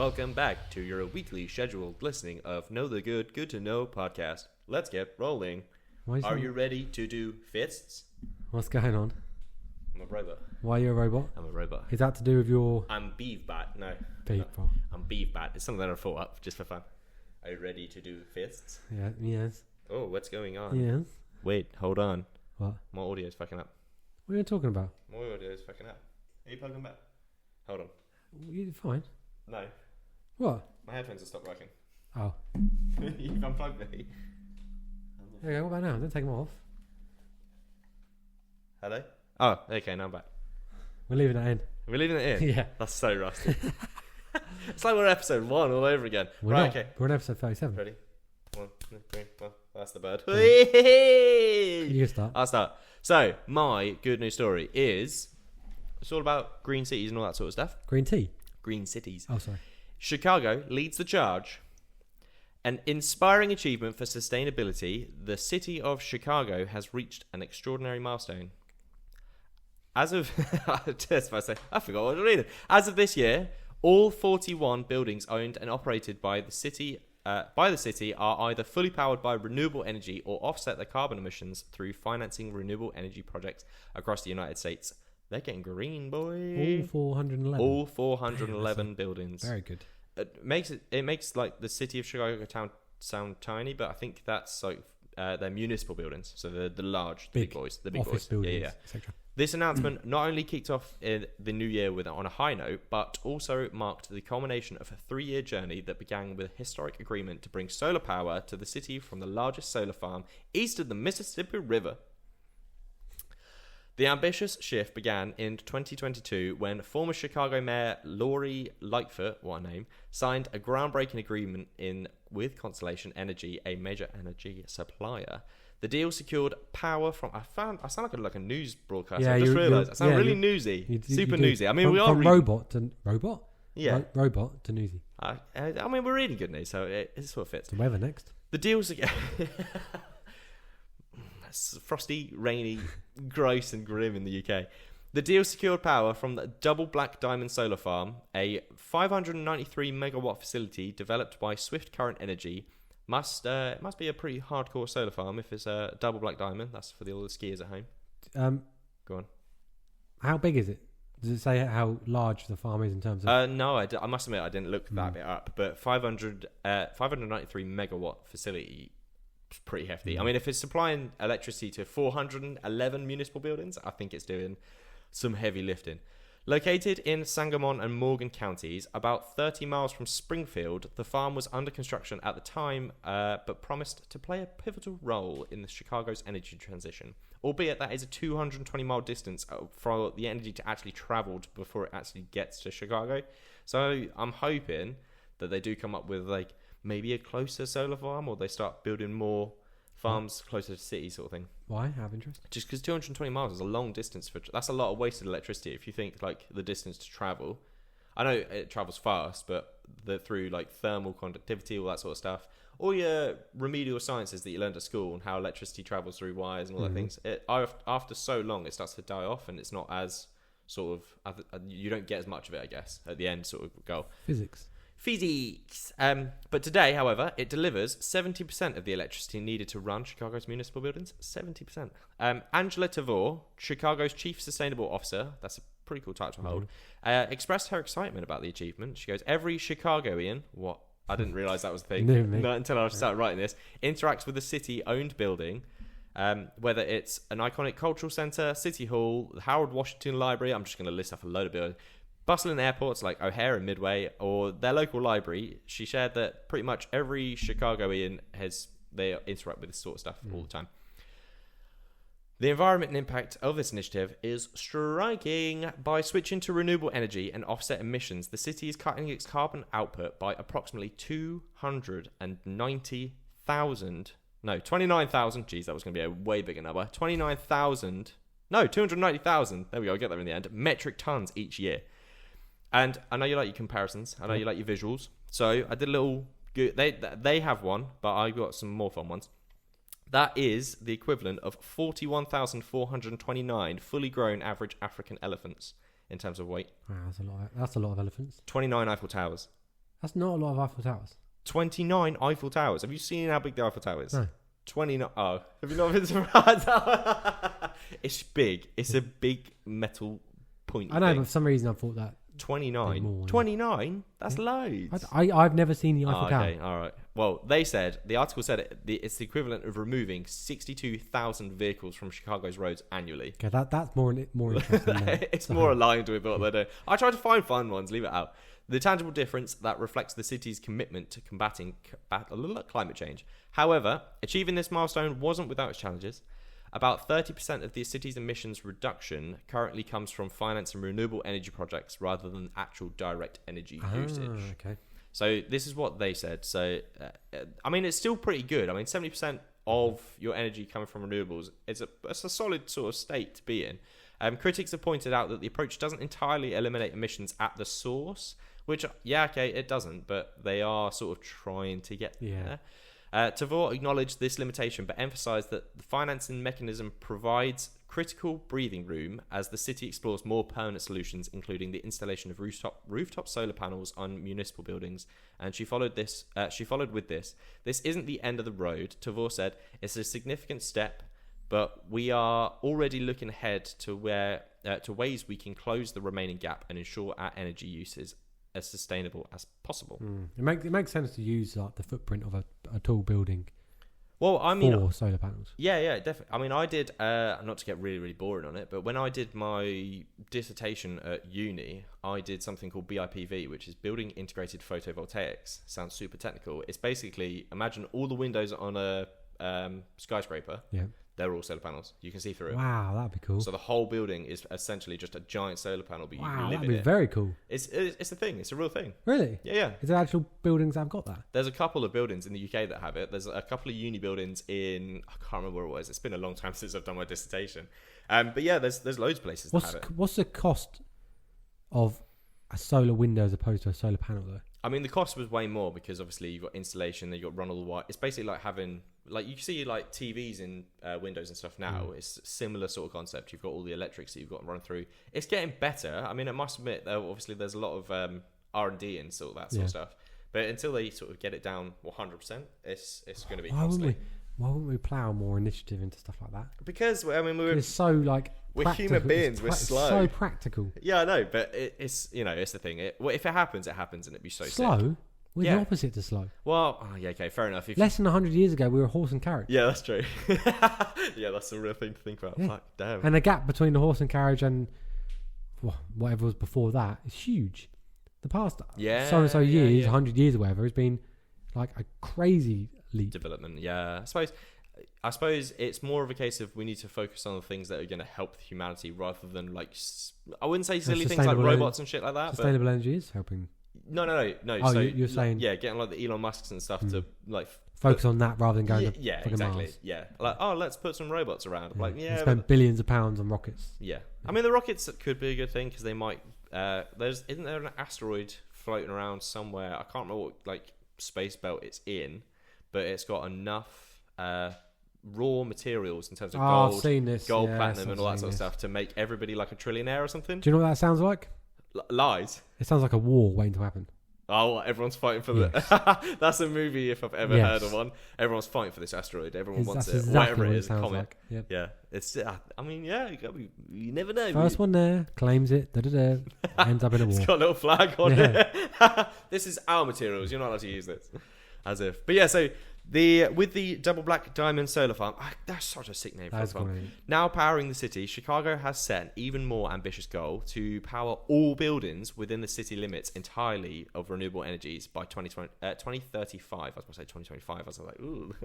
welcome back to your weekly scheduled listening of Know the Good, Good to Know podcast. Let's get rolling. Are you ready to do fists? What's going on? I'm a robot. Why are you a robot? I'm a robot. Is that to do with your... I'm Beevbat. No. Beevbat. I'm Beevbat. It's something that I thought up just for fun. Are you ready to do fists? Yeah, yes. Oh, what's going on? Yes. Wait, hold on. What? My audio's fucking up. What are you talking about? My audio's fucking up. Are you plugging back? Hold on. You're fine. No. What? My headphones have stopped working. Oh. You've unplugged me. There you go, what about now? Don't take them off. Hello? Oh, okay, now I'm back. We're leaving that in. We're leaving it in? Yeah. That's so rusty. It's like we're episode 1 all over again. We're right, not. okay. We're on episode 37. Ready? 1, 2, 3, well, that's the bird. You can start. I'll start. So, my good news story is... It's all about green cities and all that sort of stuff. Green tea? Green cities. Oh, sorry. Chicago leads the charge. An inspiring achievement for sustainability, the city of Chicago has reached an extraordinary milestone. As of... I forgot what I was reading. As of this year, all 41 buildings owned and operated by the city are either fully powered by renewable energy or offset their carbon emissions through financing renewable energy projects across the United States. They're getting green, boy. All 411? All 411 buildings. Very good. It makes like the city of Chicago town sound tiny, but I think that's like they're municipal buildings, so they're the large, the big boys, the big office boys, buildings, etc. This announcement not only kicked off in the new year on a high note, but also marked the culmination of a 3-year journey that began with a historic agreement to bring solar power to the city from the largest solar farm east of the Mississippi River. The ambitious shift began in 2022 when former Chicago Mayor Lori Lightfoot, what a name, signed a groundbreaking agreement with Constellation Energy, a major energy supplier. The deal secured power from... I sound like a news broadcaster. Yeah, I just realised. I sound really newsy. Super newsy. I mean, we are... Robot to... Robot? Yeah. Robot to newsy. I mean, we're reading good news, so it sort of fits. The weather next. The deals... frosty, rainy, gross and grim in the UK. The deal secured power from the Double Black Diamond Solar Farm, a 593 megawatt facility developed by Swift Current Energy. It must be a pretty hardcore solar farm if it's a Double Black Diamond. That's for all the skiers at home. Go on. How big is it? Does it say how large the farm is in terms of... No, I must admit I didn't look that bit up, but 593 megawatt facility... pretty hefty. I mean, if it's supplying electricity to 411 municipal buildings, I think it's doing some heavy lifting. Located in Sangamon and Morgan counties, about 30 miles from Springfield, the farm was under construction at the time, but promised to play a pivotal role in the Chicago's energy transition, albeit that is a 220-mile distance for the energy to actually travel before it actually gets to Chicago. So I'm hoping that they do come up with like maybe a closer solar farm, or they start building more farms closer to cities, sort of thing. Why? Have interest? Just because 220 miles is a long distance. That's a lot of wasted electricity if you think like the distance to travel. I know it travels fast, but through like thermal conductivity, all that sort of stuff. All your remedial sciences that you learned at school and how electricity travels through wires and all that things. After so long, it starts to die off, and it's not as sort of... you don't get as much of it, I guess, at the end sort of goal. Physics. But today, however, it delivers 70% of the electricity needed to run Chicago's municipal buildings. 70%. Angela Tavor, Chicago's chief sustainable officer, that's a pretty cool title to hold, expressed her excitement about the achievement. She goes, every Chicagoan, what? I didn't realise that was the thing. Not until I started writing this, interacts with a city-owned building, whether it's an iconic cultural centre, City Hall, the Howard Washington Library, I'm just going to list off a load of buildings, bustling airports like O'Hare and Midway, or their local library. She shared that pretty much every Chicagoan they interact with this sort of stuff all the time. The environment and impact of this initiative is striking. By switching to renewable energy and offset emissions, the city is cutting its carbon output by approximately 290,000. No, 29,000. Geez, that was going to be a way bigger number. 290,000. There we go. I'll get there in the end. Metric tons each year. And I know you like your comparisons. I know you like your visuals. So I did a little... They have one, but I got some more fun ones. That is the equivalent of 41,429 fully grown average African elephants in terms of weight. Wow, that's a lot of elephants. 29 Eiffel Towers. That's not a lot of Eiffel Towers. 29 Eiffel Towers. Have you seen how big the Eiffel Tower is? No. 29. Oh, have you not been to the It's big. It's a big metal point. I know, thing. but for some reason I thought that. 29. More, 29? That's loads. I've never seen the Eiffel Tower. Okay, all right. Well, the article said it's the equivalent of removing 62,000 vehicles from Chicago's roads annually. Okay, that's more interesting. It's more aligned with what they do. I tried to find fun ones, leave it out. The tangible difference that reflects the city's commitment to combating climate change. However, achieving this milestone wasn't without its challenges. About 30% of the city's emissions reduction currently comes from financing renewable energy projects rather than actual direct energy usage. Okay. So this is what they said. So, I mean, it's still pretty good. I mean, 70% of your energy coming from renewables it's a solid sort of state to be in. Critics have pointed out that the approach doesn't entirely eliminate emissions at the source, which, it doesn't, but they are sort of trying to get there. Tavor acknowledged this limitation, but emphasised that the financing mechanism provides critical breathing room as the city explores more permanent solutions, including the installation of rooftop solar panels on municipal buildings. And she followed with this. This isn't the end of the road, Tavor said. It's a significant step, but we are already looking ahead to ways we can close the remaining gap and ensure our energy use is as sustainable as possible. It makes sense to use like the footprint of a tall building. Well, I mean, for solar panels. Yeah, definitely. I mean, I did not to get really, really boring on it, but when I did my dissertation at uni, I did something called BIPV, which is Building Integrated Photovoltaics. Sounds super technical. It's basically imagine all the windows on a skyscraper. Yeah. They're all solar panels. You can see through it. Wow, that'd be cool. So the whole building is essentially just a giant solar panel, but you can live in it. That'd be very cool. It's a thing. It's a real thing. Really? Yeah. Is there actual buildings that have got that? There's a couple of buildings in the UK that have it. There's a couple of uni buildings in... I can't remember where it was. It's been a long time since I've done my dissertation. But yeah, there's loads of places that have it. What's the cost of a solar window as opposed to a solar panel, though? I mean, the cost was way more because obviously you've got installation, then you've got run all the wire. It's basically like having... Like you see like TVs in windows and stuff now. It's a similar sort of concept. You've got all the electrics that you've got to run through. It's getting better. I mean, I must admit, obviously there's a lot of R&D and sort of that sort of stuff. But until they sort of get it down 100%, it's going to be costly. Why wouldn't we plough more initiative into stuff like that? Because, I mean, it's so like... We're human beings. We're slow. So practical. Yeah, I know. But it's, it's the thing. If it happens, it happens and it'd be so slow. Sick. We're the opposite to slow. Well, okay, fair enough. Less than 100 years ago, we were a horse and carriage. Yeah, that's true. Yeah, that's a real thing to think about. Yeah. Fuck, damn. And the gap between the horse and carriage and whatever was before that is huge. The past so-and-so years, 100 years or whatever, has been like a crazy leap. Development, yeah. I suppose it's more of a case of we need to focus on the things that are going to help humanity rather than like... I wouldn't say silly things like robots and shit like that. Sustainable energy is helping... No. Oh, so you're saying... getting like the Elon Musks and stuff to like... Focus on that rather than going to exactly. Mars. Yeah. Like, let's put some robots around. Like, spend billions of pounds on rockets. Yeah. I mean, the rockets could be a good thing because they might... isn't there an asteroid floating around somewhere? I can't remember what like space belt it's in, but it's got enough raw materials in terms of gold, I've seen this. Gold, platinum and all that sort of stuff to make everybody like a trillionaire or something. Do you know what that sounds like? Lies. It sounds like a war waiting to happen. Oh, everyone's fighting for that's a movie if I've ever heard of one. Everyone's fighting for this asteroid. Everyone wants it. Exactly whatever it is, a comet. Like. Yep. Yeah. It's I mean, you never know. First one there, claims it, ends up in a war. It's got a little flag on it. This is our materials. You're not allowed to use this. As if. But yeah, so with the double black diamond solar farm, that's such a sick name for a farm. Now powering the city, Chicago has set an even more ambitious goal to power all buildings within the city limits entirely of renewable energies by 2035. I was going to say 2025. I was like, ooh,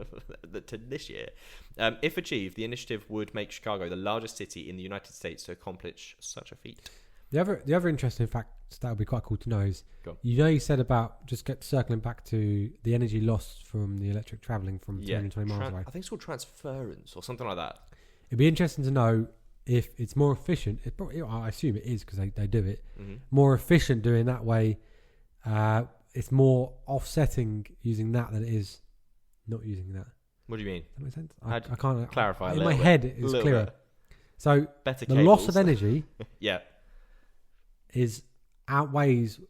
to this year. If achieved, the initiative would make Chicago the largest city in the United States to accomplish such a feet. The other interesting fact that would be quite cool to know is, you said about circling back to the energy lost from the electric travelling from 220 miles away. I think it's called transference or something like that. It'd be interesting to know if it's more efficient. I assume it is because they do it. Mm-hmm. More efficient doing that way. It's more offsetting using that than it is not using that. What do you mean? Does that make sense? I can't clarify. In my head, it's clearer. So better the loss of energy. Yeah. Outweighs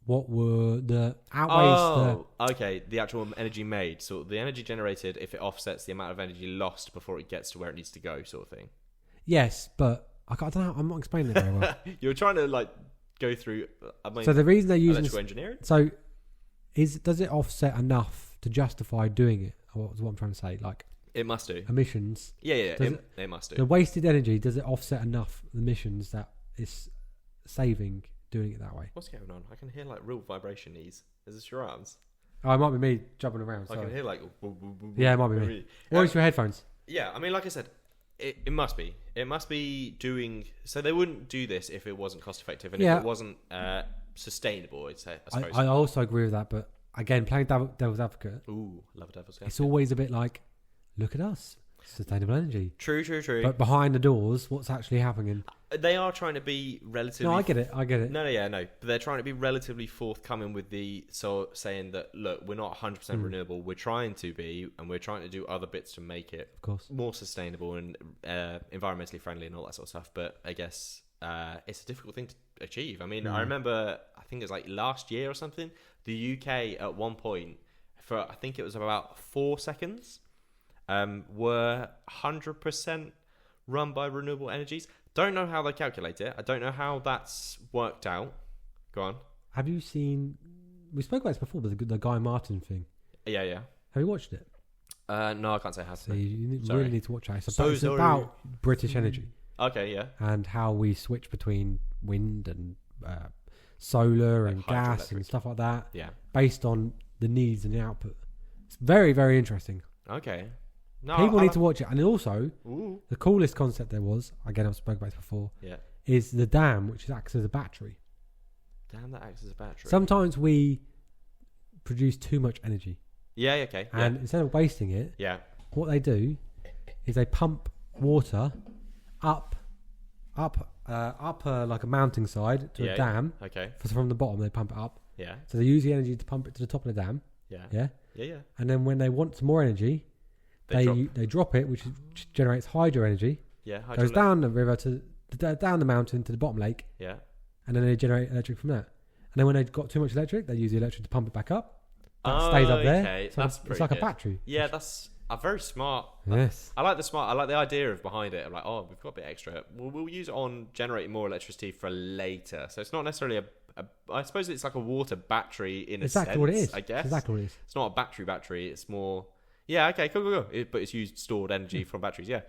what were the outweighs okay. The actual energy made. So the energy generated, if it offsets the amount of energy lost before it gets to where it needs to go, sort of thing. Yes, but I don't know. I'm not explaining it very well. You're trying to like go through. So the reason they're using electrical engineering. So does it offset enough to justify doing it? Or what I'm trying to say, like it must do emissions. Yeah. It must do. The wasted energy, does it offset enough emissions that it's saving doing it that way? What's going on? I can hear like real vibration-ese. Is this your arms? Oh, it might be me jumping around. I can hear like. Yeah, it might be me. Or it's your headphones. Yeah, I mean, like I said, it must be. It must be doing. So they wouldn't do this if it wasn't cost effective and if it wasn't sustainable. I'd say. I suppose. I also agree with that, but again, playing devil's advocate. Ooh, love a devil's advocate. It's always a bit like, look at us, sustainable energy. True. But behind the doors, what's actually happening? They are trying to be relatively. No, I get it. No. But they're trying to be relatively forthcoming with saying that look, we're not 100% renewable. We're trying to be, and we're trying to do other bits to make it, of course, more sustainable and environmentally friendly and all that sort of stuff. But I guess it's a difficult thing to achieve. I mean, I remember, I think it was like last year or something. The UK at one point, for I think it was about 4 seconds, were 100% run by renewable energies. Don't know how they calculate it. I don't know how that's worked out. Go on. Have you seen... We spoke about this before, but the Guy Martin thing. Yeah. Have you watched it? No, I can't say I have. So you really need to watch it. It's about British energy. Okay, yeah. And how we switch between wind and solar and gas and stuff like that. Yeah. Based on the needs and the output. It's very, very interesting. Okay. No, people need to watch it. And also, the coolest concept there was, again, I've spoken about this before, is the dam, which acts as a battery. Dam that acts as a battery. Sometimes we produce too much energy. Yeah, okay. And instead of wasting it, what they do is they pump water up like a mountainside to a dam. Okay. From the bottom, they pump it up. Yeah. So they use the energy to pump it to the top of the dam. Yeah. Yeah. And then when they want some more energy, they drop it, which generates hydro energy. Yeah. Goes down the river down the mountain to the bottom lake. Yeah. And then they generate electric from that. And then when they've got too much electric, they use the electric to pump it back up. That stays up there. Okay. So it's like a battery. Yeah, that's a very smart. Yes. I like the idea of behind it. I'm like, oh, we've got a bit extra. We'll use it on generating more electricity for later. So it's not necessarily I suppose it's like a water battery in a sense. Exactly what it is. I guess. Exactly what it is. It's not a battery. It's more. Yeah. Okay. Cool. But it's used stored energy from batteries. Yeah.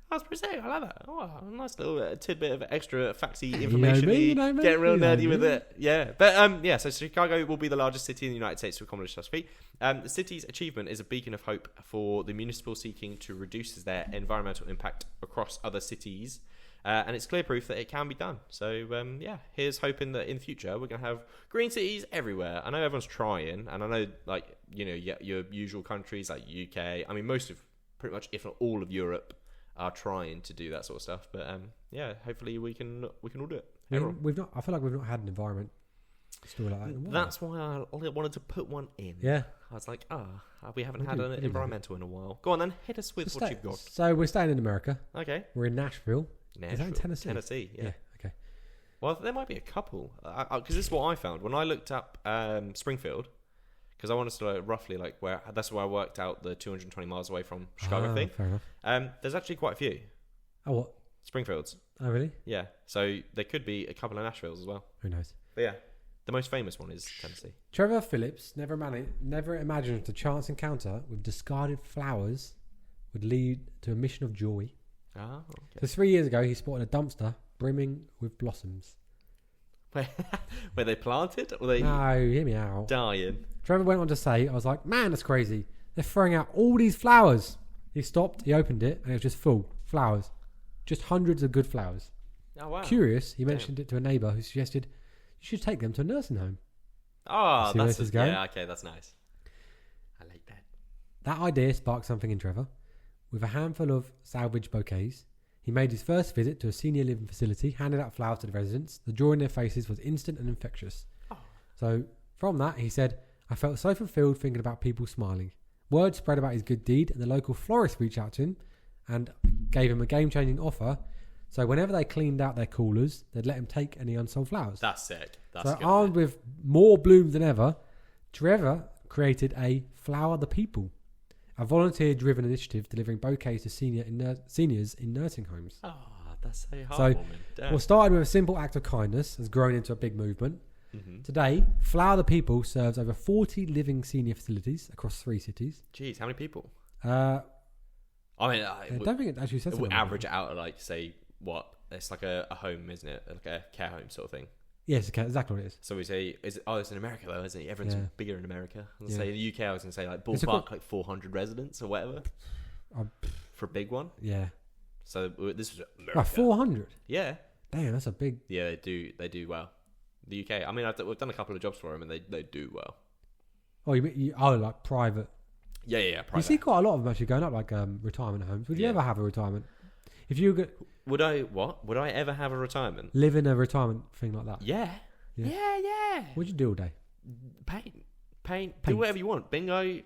That's pretty sick. I like that. Oh, a nice little tidbit of extra factsy information. Getting real nerdy with it. Yeah. But so Chicago will be the largest city in the United States to accomplish such feat. The city's achievement is a beacon of hope for the municipal seeking to reduce their environmental impact across other cities. And it's clear proof that it can be done. So, here's hoping that in the future we're going to have green cities everywhere. I know everyone's trying, and I know, your usual countries like UK. I mean, most of, pretty much, if not all of Europe, are trying to do that sort of stuff. But, hopefully we can all do it. I feel like we've not had an environment story like that. That's why I wanted to put one in. Yeah. I was like, we haven't had an environmental in a while. Go on then, hit us with what you've got. So we're staying in America. Okay. We're in Nashville. Is that in Tennessee? Tennessee, yeah. Okay. Well, there might be a couple. Because this is what I found. When I looked up Springfield, because I wanted to know roughly that's where I worked out the 220 miles away from Chicago thing. Fair enough. There's actually quite a few. Oh, what? Springfields. Oh, really? Yeah. So there could be a couple of Nashvilles as well. Who knows? But yeah, the most famous one is Tennessee. Trevor Phillips never imagined a chance encounter with discarded flowers would lead to a mission of joy. Oh, okay. So 3 years ago, he spotted a dumpster brimming with blossoms. Were they planted or they No, hear me out. dying? Trevor went on to say, I was like, man, that's crazy. They're throwing out all these flowers. He stopped, he opened it, and it was just full. Flowers. Just hundreds of good flowers. Oh, wow. Curious, he mentioned it to a neighbour who suggested, you should take them to a nursing home. Oh, that's yeah, okay, that's nice. I like that. That idea sparked something in Trevor. With a handful of salvage bouquets, he made his first visit to a senior living facility, handed out flowers to the residents. The joy in their faces was instant and infectious. Oh. So from that, he said, I felt so fulfilled thinking about people smiling. Word spread about his good deed, and the local florist reached out to him and gave him a game-changing offer. So whenever they cleaned out their coolers, they'd let him take any unsold flowers. That's sick. That's so good. armed with more bloom than ever, Trevor created a Flower the People, a volunteer-driven initiative delivering bouquets to seniors in nursing homes. Oh, that's so So, heartwarming. what started with a simple act of kindness has grown into a big movement. Mm-hmm. Today, Flower the People serves over 40 living senior facilities across 3 cities. Jeez, how many people? I I don't think it actually says we something. average it out at like, say, what? It's like a home, isn't it? Like a care home sort of thing. Yes, okay, exactly what it is. So we say, it's in America though, isn't it? Everyone's bigger in America. Let's say in the UK, I was going to say like ballpark, like 400 residents or whatever for a big one. Yeah. So this was America. 400? Yeah. Damn, that's a big... Yeah, they do well. The UK, I mean, we've done a couple of jobs for them and they do well. Oh, like private... Yeah, private. You see quite a lot of them actually going up, like retirement homes. Would you ever have a retirement? If you could... Would I ever have a retirement? Live in a retirement thing like that? Yeah. What'd you do all day? Paint. Do whatever you want. Bingo.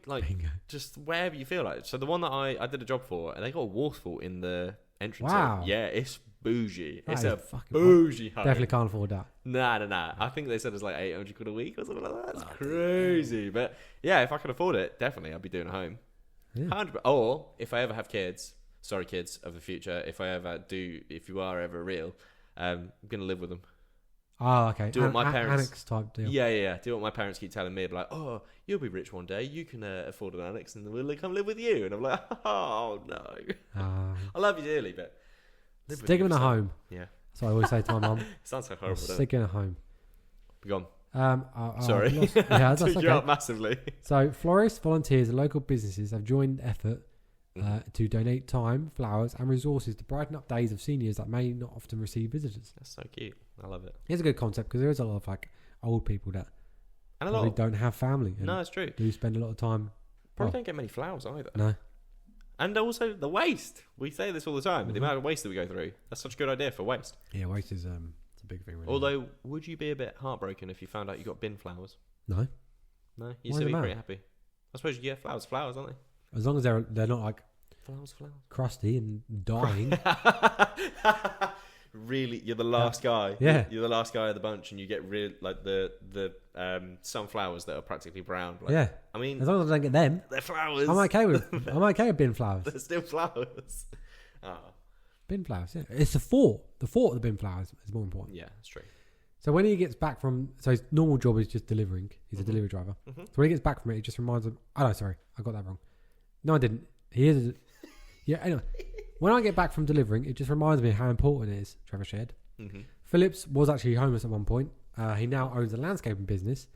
Just wherever you feel like. So the one that I did a job for, and they got a waterfall in the entrance. Wow. Yeah, it's bougie. That it's is a fucking bougie home. Definitely can't afford that. Nah. I think they said it's like 800 quid a week or something like that. That's crazy. But yeah, if I could afford it, definitely I'd be doing a home. Yeah. 100%. Or if I ever have kids, sorry kids of the future, if you are ever real, I'm going to live with them. Oh, okay. Do what my parents... Annex type deal. Yeah. Do what my parents keep telling me. Be like, oh, you'll be rich one day. You can afford an annex and we'll come live with you. And I'm like, oh, no. I love you dearly, but... Stick them in a home. Yeah. So I always say to my mum. Sounds so horrible, doesn't it? Stick in a home. Be gone. Sorry. Yeah, that's took okay. you up massively. So florists, volunteers and local businesses have joined the effort to donate time, flowers and resources to brighten up days of seniors that may not often receive visitors. That's so cute. I love it. It's a good concept because there is a lot of like old people that probably don't have family. And no, it's true. Do spend a lot of time. Probably don't get many flowers either. No. And also the waste. We say this all the time, but the amount of waste that we go through. That's such a good idea for waste. Yeah, waste is it's a big thing. Really. Although, would you be a bit heartbroken if you found out you got bin flowers? No. No? You'd still be pretty happy. I suppose you get flowers, aren't they? As long as they're not like flowers. Crusty and dying. Really, you're the last guy. Yeah, you're the last guy of the bunch, and you get like the sunflowers that are practically brown. Like, yeah, I mean, as long as I don't get them, they're flowers. I'm okay with bin flowers. They're still flowers. Bin flowers. Yeah, it's the thought of the bin flowers is more important. Yeah, that's true. So when he gets back from, so his normal job is just delivering. He's a delivery driver. So when he gets back from it, it just reminds him. Oh no, sorry, I got that wrong. No, I didn't. He is. Yeah. Anyway. When I get back from delivering, it just reminds me how important it is, Trevor shared. Phillips was actually homeless at one point. He now owns a landscaping business,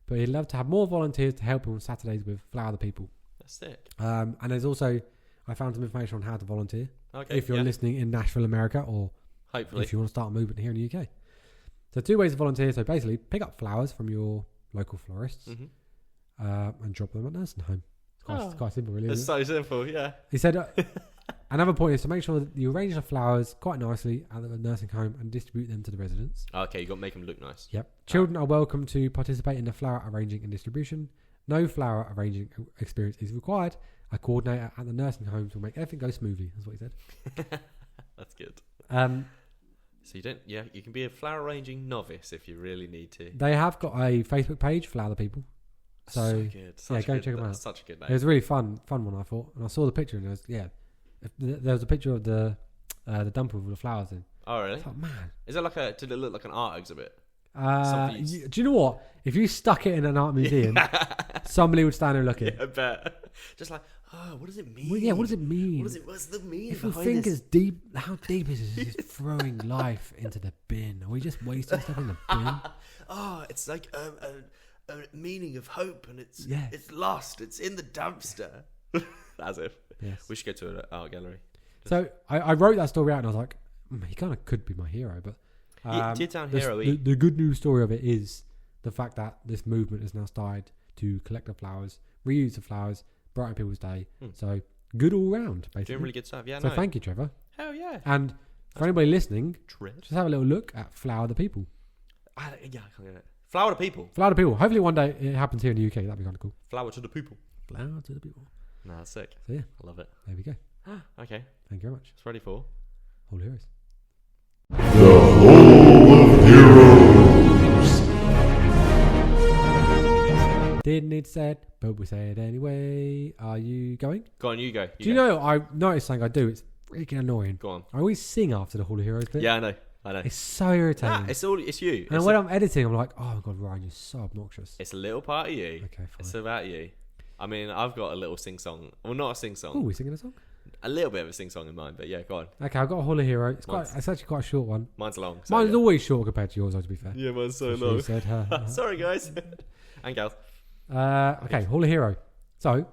but he'd love to have more volunteers to help him on Saturdays with Flower the People. That's sick. And there's also, I found some information on how to volunteer. Okay, if you're listening in Nashville, America, or hopefully if you want to start a movement here in the UK. So 2 ways to volunteer. So basically, pick up flowers from your local florists and drop them at nursing home. It's quite simple, really. It's so simple, yeah. He said... Another point is to make sure that you arrange the flowers quite nicely at the nursing home and distribute them to the residents. Okay, you got to make them look nice. Yep. Children are welcome to participate in the flower arranging and distribution. No flower arranging experience is required. A coordinator at the nursing homes will make everything go smoothly. That's what he said. That's good. So you don't. Yeah, you can be a flower arranging novice if you really need to. They have got a Facebook page, Flower the People. So good. Go check them out. That's such a good name. It was a really fun one, I thought, and I saw the picture and it was there was a picture of the dumper with the flowers in. Oh really? I thought, man, is it did it look like an art exhibit? Do you know what? If you stuck it in an art museum, somebody would stand there looking. Yeah, I bet. Just like, what does it mean? Well, what does it mean? What's the meaning? If you think it's deep, how deep is it? Just throwing life into the bin. Are we just wasting stuff in the bin? It's like a meaning of hope, and it's lost. It's in the dumpster. As if. Yes. We should go to an art gallery. So I wrote that story out and I was like, he kind of could be my hero, but it did sound hero-y. The good news story of it is the fact that this movement has now started to collect the flowers, reuse the flowers, brighten people's day. So good all round, basically. Doing really good stuff. Yeah. So thank you, Trevor. Hell yeah. And for anybody listening, Trevor, just have a little look at Flower the People. I can't get it. Flower the People. Flower the People. Hopefully one day it happens here in the UK. That'd be kind of cool. Flower to the people. Flower to the people. No, that's sick. So yeah, I love it. There we go. Okay. Thank you very much. It's ready for Whole Heroes. The Whole of Heroes. Didn't need said, but we say it anyway. Are you going? Go on, you go. Do you know, I noticed something I do. It's freaking annoying. Go on. I always sing after the Hall of Heroes bit. Yeah, I know. It's so irritating. It's you. And when I'm editing, I'm like, oh my God, Ryan, you're so obnoxious. It's a little part of you. Okay, fine. It's about you. I mean, I've got a little sing-song. Well, not a sing-song. Oh, we singing a song? A little bit of a sing-song in mind, but yeah, go on. Okay, I've got a Hall of Hero. It's actually quite a short one. Mine's long. So Mine's always short compared to yours, to be fair. Yeah, mine's so She long. said her. Sorry, guys. And gals. Okay, Hall of Hero. So,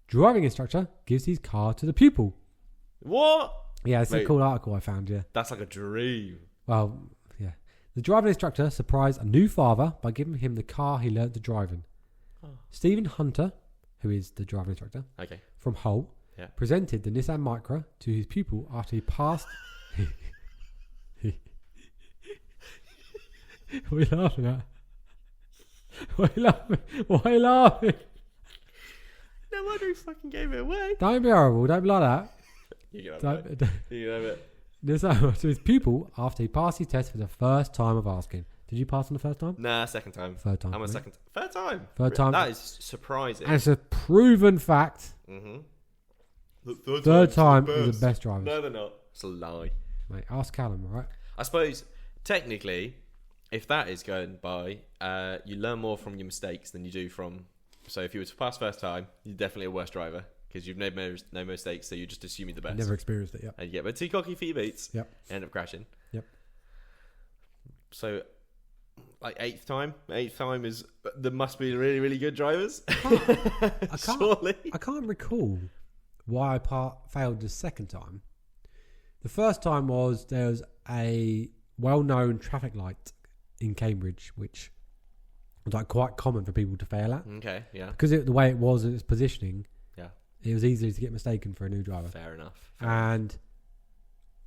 driving instructor gives his car to the pupil. What? Yeah, it's a cool article I found, yeah. That's like a dream. Well, yeah. The driving instructor surprised a new father by giving him the car he learnt to drive in. Oh. Stephen Hunter, who is the driving instructor, from Hull, presented the Nissan Micra to his pupil after he passed... What are you laughing at? Why are you laughing? No wonder he fucking gave it away. Don't be horrible. Don't be like that. You can have it. You can have it. To his pupil after he passed his test for the first time of asking. Did you pass on the first time? Nah, second time. Third time. I'm a second. Third time. Third time. That is surprising. And it's a proven fact. Mm-hmm. The third time is the best driver. No, they're not. It's a lie. Mate, ask Callum, all right? I suppose, technically, if that is going by, you learn more from your mistakes than you do from... So if you were to pass first time, you're definitely a worse driver because you've made no mistakes, so you're just assuming the best. Never experienced it, yeah. And you get too cocky for your beats. Yep. End up crashing. Yep. So, like eighth time is... There must be really, really good drivers. Surely. I can't recall why I failed the second time. The first time was there was a well-known traffic light in Cambridge, which was like quite common for people to fail at. Okay, yeah. Because the way it was in its positioning, yeah, it was easy to get mistaken for a new driver. Fair enough.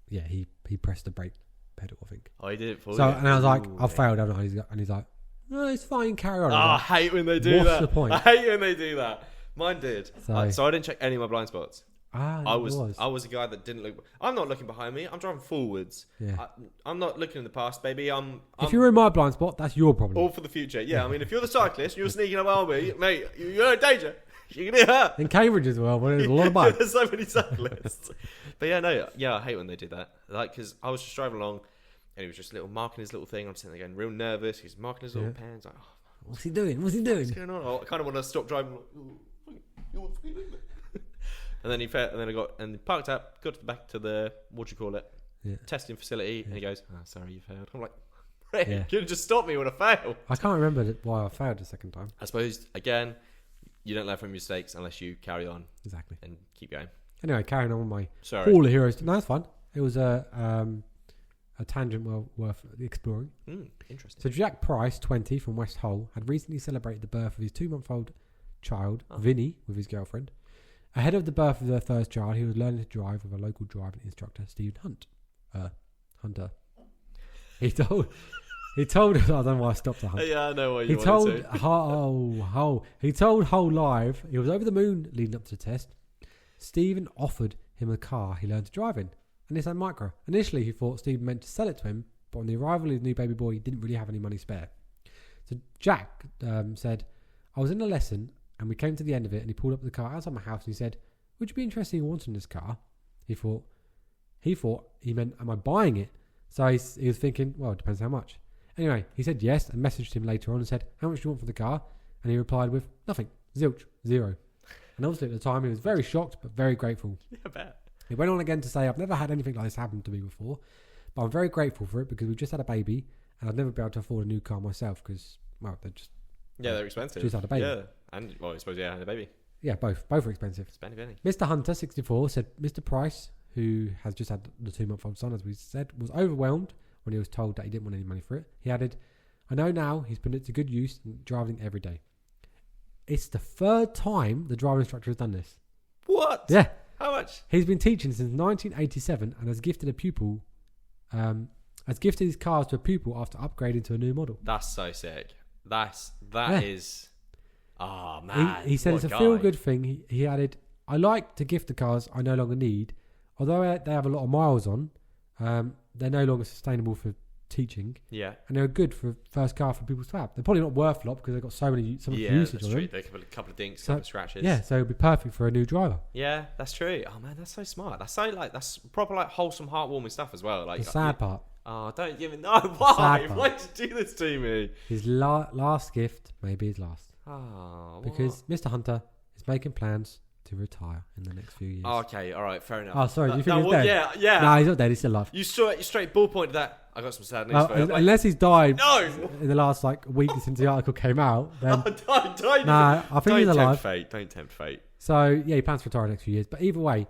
Yeah, he pressed the brake pedal, I think. Oh, he did it for you. And I was like, I've failed, haven't I? And he's like, no, it's fine, carry on. I hate when they do that. What's the point? I hate when they do that. Mine did. So I didn't check any of my blind spots. I was a guy that didn't look. I'm not looking behind me. I'm driving forwards. Yeah. I'm not looking in the past, baby. If you're in my blind spot, that's your problem. All for the future. Yeah. I mean, if you're the cyclist and you're sneaking up behind me, mate, you're in danger. You're gonna get hurt. In Cambridge as well, where there's a lot of bikes. There's so many cyclists. But I hate when they do that. Like, because I was just driving along, and he was just marking his little thing. I'm sitting there getting real nervous. He's marking his little pens. Like, what's he doing? What's he doing? What's going on? I kind of want to stop driving. And then he parked up, got to the back to the testing facility, and he goes, "Oh, sorry, you failed." I'm like, "Hey, you could have just stopped me when I failed." I can't remember why I failed the second time. I suppose again, you don't learn from mistakes unless you carry on exactly and keep going. Anyway, carrying on with my Hall of Heroes. No, that's fine. It was a tangent well worth exploring. Interesting. So Jack Price, 20, from West Hull, had recently celebrated the birth of his 2-month-old child, Vinny, with his girlfriend. Ahead of the birth of their first child, he was learning to drive with a local driving instructor, Stephen Hunter. He told I don't know why I stopped the Hunt. Yeah, I know what you wanted to. He told Hull Live he was over the moon leading up to the test. Stephen offered him a car he learned to drive in, a Nissan Micra. Initially, he thought Stephen meant to sell it to him, but on the arrival of his new baby boy, he didn't really have any money spare. So Jack said, "I was in a lesson, and we came to the end of it, and he pulled up the car outside my house, and he said, 'Would you be interested in wanting this car?' He thought he meant, 'Am I buying it?' So he was thinking, well, it depends how much. Anyway, he said yes, and messaged him later on and said, 'How much do you want for the car?' And he replied with, 'Nothing, zilch, zero.' And obviously at the time, he was very shocked, but very grateful. Yeah, I bet. He went on again to say, 'I've never had anything like this happen to me before, but I'm very grateful for it because we've just had a baby, and I'd never be able to afford a new car myself because, well, they're expensive. Just had a baby. Yeah, and I suppose had a baby. Yeah, both are expensive. Spenny Benny. Mr. Hunter, 64, said Mr. Price, who has just had the 2-month-old son, as we said, was overwhelmed when he was told that he didn't want any money for it. He added, 'I know now he's put it to good use and driving every day.' It's the third time the driving instructor has done this. What? Yeah. How much? He's been teaching since 1987 and has gifted his cars to a pupil after upgrading to a new model. That's so sick. That is. Oh man. He said it's a feel-good thing. He added, 'I like to gift the cars I no longer need. Although they have a lot of miles on, they're no longer sustainable for teaching, Yeah. and they're good for first car for people to have. They're probably not worth a lot because they've got so much Yeah, usage that's on true. them. They could put a couple of dinks, a couple of scratches. Yeah, so it'd be perfect for a new driver. Yeah, that's true. Oh man, that's so smart. That's so that's proper wholesome, heartwarming stuff as well. Like The sad part. Oh, don't even know why. Sad part. Why did you do this to me? His last gift may be his last. Oh, Because Mr. Hunter is making plans to retire in the next few years. Okay, all right, fair enough. Oh, sorry, do you think he's dead? Yeah. No, he's not dead. He's still alive. You straight ball pointed that. I got some sad news for you. Unless he's died No! in the last week since the article came out, then Don't. Nah, I think he's alive. Don't tempt fate. So yeah, he plans to retire in the next few years. But either way,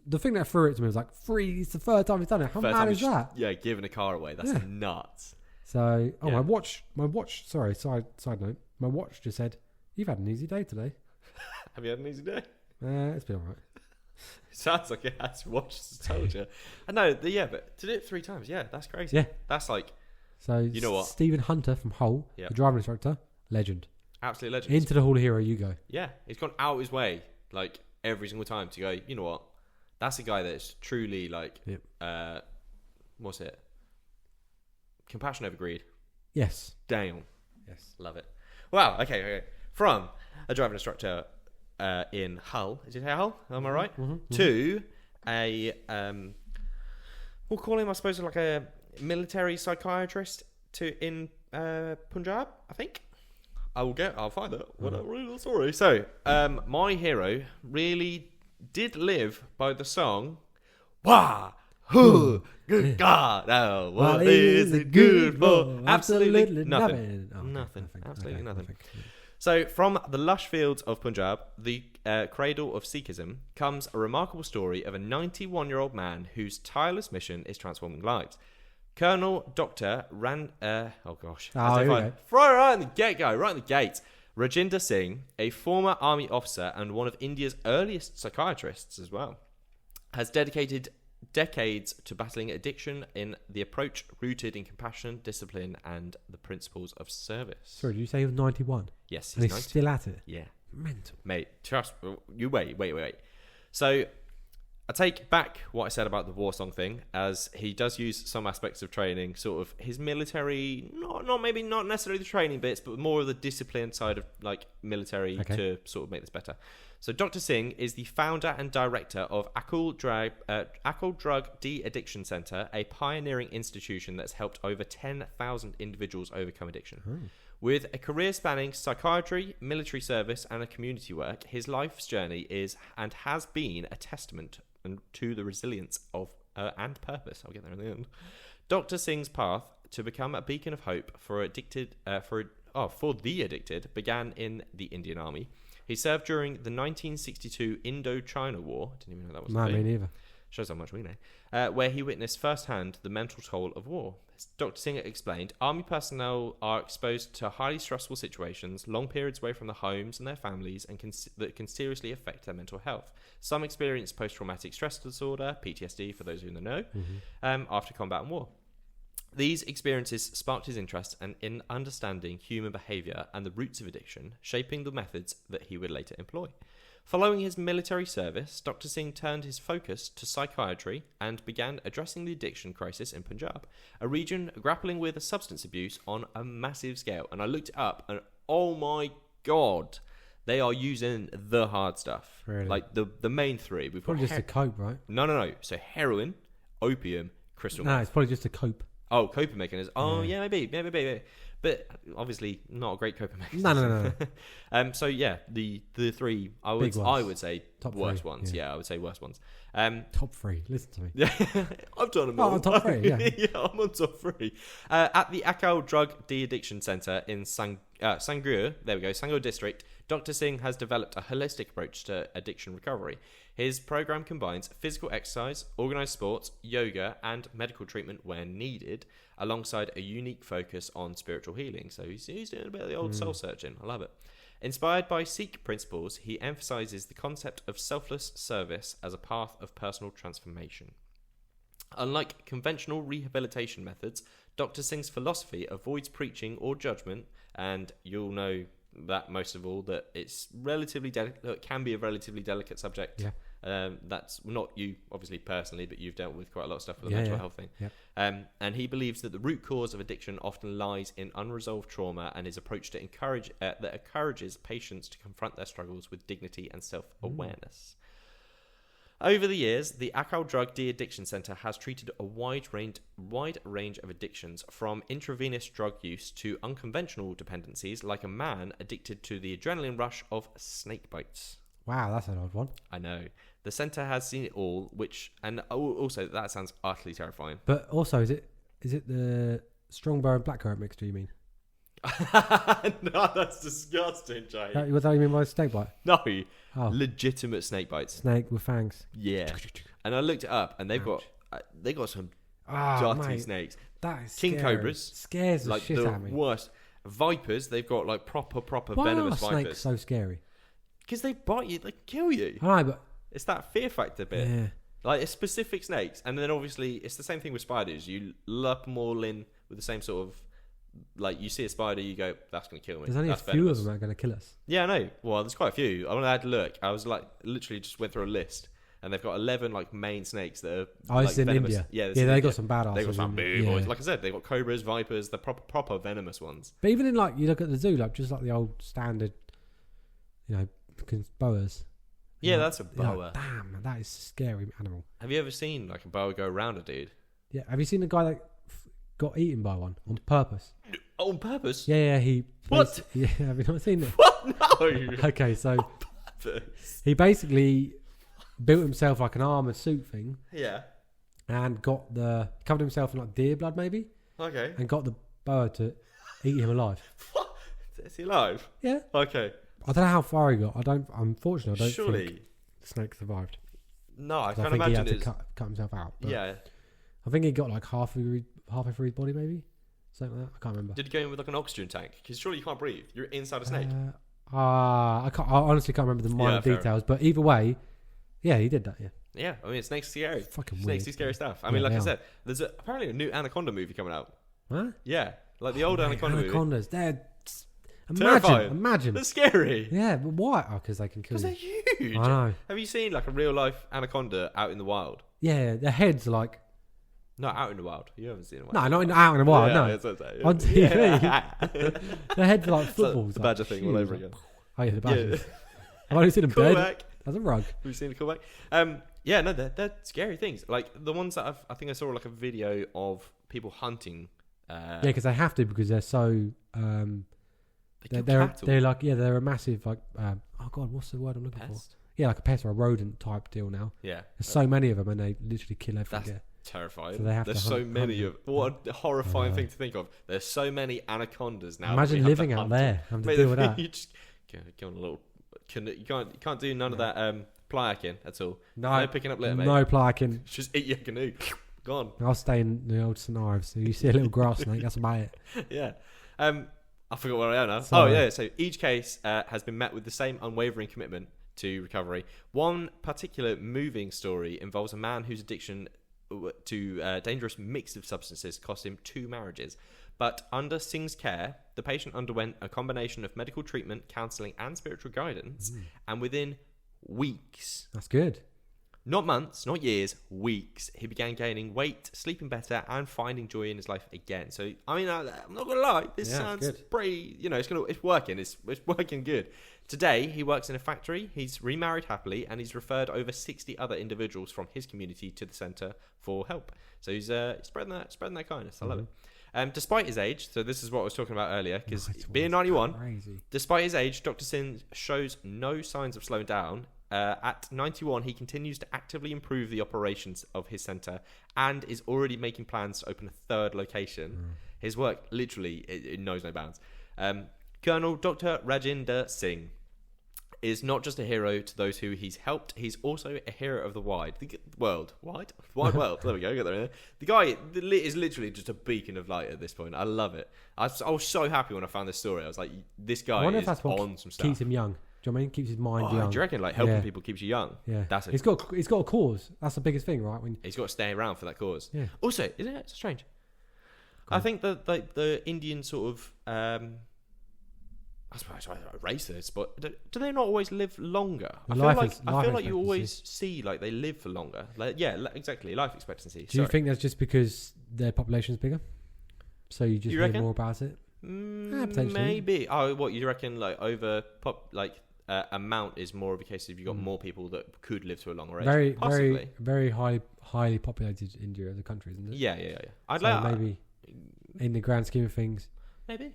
the thing that threw it to me was like, it's the third time he's done it. How mad is that? Yeah, giving a car away. That's nuts. So, Yeah. my watch. Sorry, side note. My watch just said, "You've had an easy day today." Have you had an easy day? It's been alright. Sounds like it has. Watch told you. I know. But to do it 3 times, that's crazy. Yeah, that's like so you know what? Stephen Hunter from Hull, Yep. the driving instructor, legend. Absolute legend. Into the Hall of Hero you go. Yeah, he's gone out his way like every single time to go. You know what? That's a guy that's truly like, what's it? Compassion over greed. Yes. Damn. Yes. Love it. Wow. Okay. From a driving instructor in Hull. Is it Hull? Am I right? To a we'll call him, I suppose, like a military psychiatrist in Punjab. I think. I'll find it when I read the story. So, my hero really did live by the song Wah! Who? Good God! Oh, what is it good for? Absolutely nothing. Nothing. Absolutely nothing. So, from the lush fields of Punjab, the cradle of Sikhism, comes a remarkable story of a 91-year-old man whose tireless mission is transforming lives. Colonel Dr. Throw it right in the get-go, right in the gate. Rajinder Singh, a former army officer and one of India's earliest psychiatrists as well, has dedicated decades to battling addiction in the approach rooted in compassion, discipline, and the principles of service. Sorry, did you say he was 91? Yes, he's 90. Still at it? Yeah. Mental. Mate, trust you. Wait. So, I take back what I said about the war song thing, as he does use some aspects of training, sort of his military, not necessarily the training bits, but more of the discipline side of like military to sort of make this better. So Dr. Singh is the founder and director of Akul Drug De-Addiction Center, a pioneering institution that's helped over 10,000 individuals overcome addiction. With a career spanning psychiatry, military service, and a community work, his life's journey is and has been a testament to the resilience of and purpose. I'll get there in the end. Dr. Singh's path to become a beacon of hope for the addicted began in the Indian Army. He served during the 1962 Indo-China War. Didn't even know that was a thing. Me neither. Shows how much we know. Where he witnessed firsthand the mental toll of war. As Dr. Singh explained, army personnel are exposed to highly stressful situations, long periods away from their homes and their families, and that can seriously affect their mental health. Some experience post-traumatic stress disorder, PTSD, for those who know, after combat and war. These experiences sparked his interest in understanding human behaviour and the roots of addiction, shaping the methods that he would later employ. Following his military service, Dr. Singh turned his focus to psychiatry and began addressing the addiction crisis in Punjab, a region grappling with substance abuse on a massive scale. And I looked it up, and oh my God, they are using the hard stuff. Really? Like the main three. We've Probably just to cope, right? No. So heroin, opium, crystal meth. No, it's probably just to cope. Oh, coping mechanism. Oh, yeah, maybe. But obviously not a great coping mechanism. No. So yeah, the three I would say top worst three, ones. Yeah, I would say worst ones. Top 3. Listen to me. Yeah, I've done them all. Oh, top 3. Yeah. Yeah, I'm on top 3. At the Akal Drug De-Addiction Center in Sangur, there we go, Sangur district, Dr. Singh has developed a holistic approach to addiction recovery. His program combines physical exercise, organized sports, yoga, and medical treatment where needed, alongside a unique focus on spiritual healing. So he's doing a bit of the old soul searching. I love it. Inspired by Sikh principles, he emphasizes the concept of selfless service as a path of personal transformation. Unlike conventional rehabilitation methods, Dr. Singh's philosophy avoids preaching or judgment, and you'll know that most of all, that it's relatively it can be a relatively delicate subject. Yeah. That's not you, obviously, personally, but you've dealt with quite a lot of stuff with the mental health thing. Yeah. And he believes that the root cause of addiction often lies in unresolved trauma, and his approach to that encourages patients to confront their struggles with dignity and self-awareness. Over the years, the Akal Drug De-Addiction Centre has treated a wide range of addictions, from intravenous drug use to unconventional dependencies, like a man addicted to the adrenaline rush of snake bites. Wow, that's an odd one. I know. The centre has seen it all, and also that sounds utterly terrifying. But also, is it the Strongbow and blackcurrant mixture, you mean? No, that's disgusting, Jay. What do you mean by snake bite? No, legitimate snake bites. Snake with fangs. Yeah, and I looked it up, and they've got some dirty snakes. That is king scary. cobras, Scares the like shit the out of me. worst. Vipers, they've got like proper Why venomous are vipers. snakes so scary? Because they bite you, they kill you. I know, but It's that fear factor bit. yeah. Like, it's specific snakes, and then obviously it's the same thing with spiders. You lump them all in with the same sort of, like, you see a spider, you go, that's going to kill me. There's only That's a few venomous. of them that are going to kill us. Yeah, I know. Well, there's quite a few. When I had to look, I was like, literally just went through a list, and they've got 11 like main snakes that are. Oh, like, it's in venomous. India. Yeah, They got some bad asses. They got some big yeah. boys. Like I said, they've got cobras, vipers, the proper venomous ones. But even in, like, you look at the zoo, like, just like the old standard, boas. Yeah, that's a You're boa. like, damn, that is a scary animal. Have you ever seen like a boa go around a dude? Yeah. Have you seen the guy that got eaten by one on purpose? On purpose? Yeah, he. What? Yeah, have you not seen it? What? No. Okay, so he basically built himself like an armored suit thing Yeah. and covered himself in like deer blood maybe, Okay. and got the boa to eat him alive. What? Is he alive? Yeah. Okay. I don't know how far he got. Unfortunately, I don't Surely. think the snake survived. No, I 'Cause can't think he imagine had it's. to cut himself out. But Yeah. I think he got like halfway through his body maybe. Something like that. I can't remember. Did he go in with like an oxygen tank? Because surely you can't breathe. You're inside a snake. I honestly can't remember the minor fair details, but either way, yeah, he did that. Yeah. Yeah, I mean, snakes are scary. Fucking Snakes weird. do scary stuff. I Yeah, mean, like they I are. said, there's apparently a new Anaconda movie coming out. Huh? Yeah, like the old Anaconda movie. Anacondas, they're Terrifying. imagine. They're scary. Yeah, but why? Oh, because they can kill Because they're you. huge. I know. Have you seen like a real life anaconda out in the wild? Yeah, their heads are like No, out in the wild. You haven't seen it. no, not out in the wild. Yeah, no, it's okay. on TV. Yeah. Their heads are like It's like footballs. the like, badger thing all huge, over like, again. Oh yeah, the badgers. Yeah. I've only seen them Cool dead back. as a rug. Have you seen the callback? Yeah, no, they're scary things. Like the ones that I think I saw like a video of people hunting. Yeah, because they have to because they're so. They kill They're cattle. like they're a massive like oh god, what's the word I'm looking for? Pest? Yeah, like a pest or a rodent type deal now. Yeah, There's so many of them and they literally kill everything. That's Yeah. terrifying. So they have There's to so hunt many them. of. What a horrifying thing to think of. There's so many anacondas now. Imagine that we have living to out hunt. there having to Mate, deal with that. You just go on a little. You can't do none of that plyaking at all. No, picking up litter, mate. no plaking. Just eat your canoe. Gone. I'll stay in the old scenarios. So you see a little grass snake, that's about it. Yeah. I forgot where I am now. Sorry. Oh yeah. So each case has been met with the same unwavering commitment to recovery. One particular moving story involves a man whose addiction to dangerous mix of substances cost him 2 marriages. But under Singh's care, the patient underwent a combination of medical treatment, counselling, and spiritual guidance, and within weeks, That's good. not months, not years, weeks, he began gaining weight, sleeping better, and finding joy in his life again. So, I mean, I'm not gonna lie, this Yeah, sounds good. pretty. It's working. It's working good. Today, he works in a factory. He's remarried happily, and he's referred over 60 other individuals from his community to the centre for help. So he's spreading that kindness. I love it. Despite his age, so this is what I was talking about earlier, because being 91, Crazy. despite his age, Dr. Singh shows no signs of slowing down. At 91, he continues to actively improve the operations of his centre and is already making plans to open a third location. His work, literally, it knows no bounds. Colonel Dr. Rajinder Singh is not just a hero to those who he's helped, he's also a hero of the wide world. Wide world. There we go. Get there. The guy is literally just a beacon of light at this point. I love it. I was so happy when I found this story. I was like, this I guy wonder is if that's what on some stuff. keeps him young. Do you know what I mean? Keeps his mind young. Do you reckon like helping Yeah. people keeps you young? Yeah, That's he's got a cause. That's the biggest thing, right? When he's got to stay around for that cause. Yeah. Also, isn't it strange? Cool. I think that the Indian sort of I suppose racists, but do they not always live longer? The I feel like you expectancy. always see like they live for longer. Like, yeah, exactly. Life expectancy. Do you think that's just because their population's bigger? So you just You hear reckon? more about it? Potentially. Maybe. Oh, what you reckon? Like amount is more of a case if you got more people that could live to a longer age. Very, very highly populated India as a country, isn't it? Yeah. I'd So like maybe in the grand scheme of things, maybe.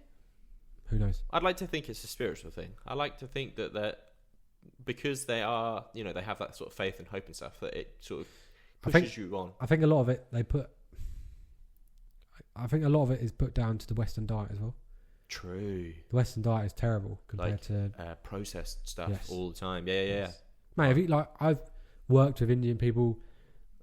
who knows? I'd like to think it's a spiritual thing. I like to think that because they are, they have that sort of faith and hope and stuff, that it sort of pushes you on. I think a lot of it is put down to the Western diet as well. True. The Western diet is terrible compared to processed stuff all the time. Yeah. Mate, I've worked with Indian people.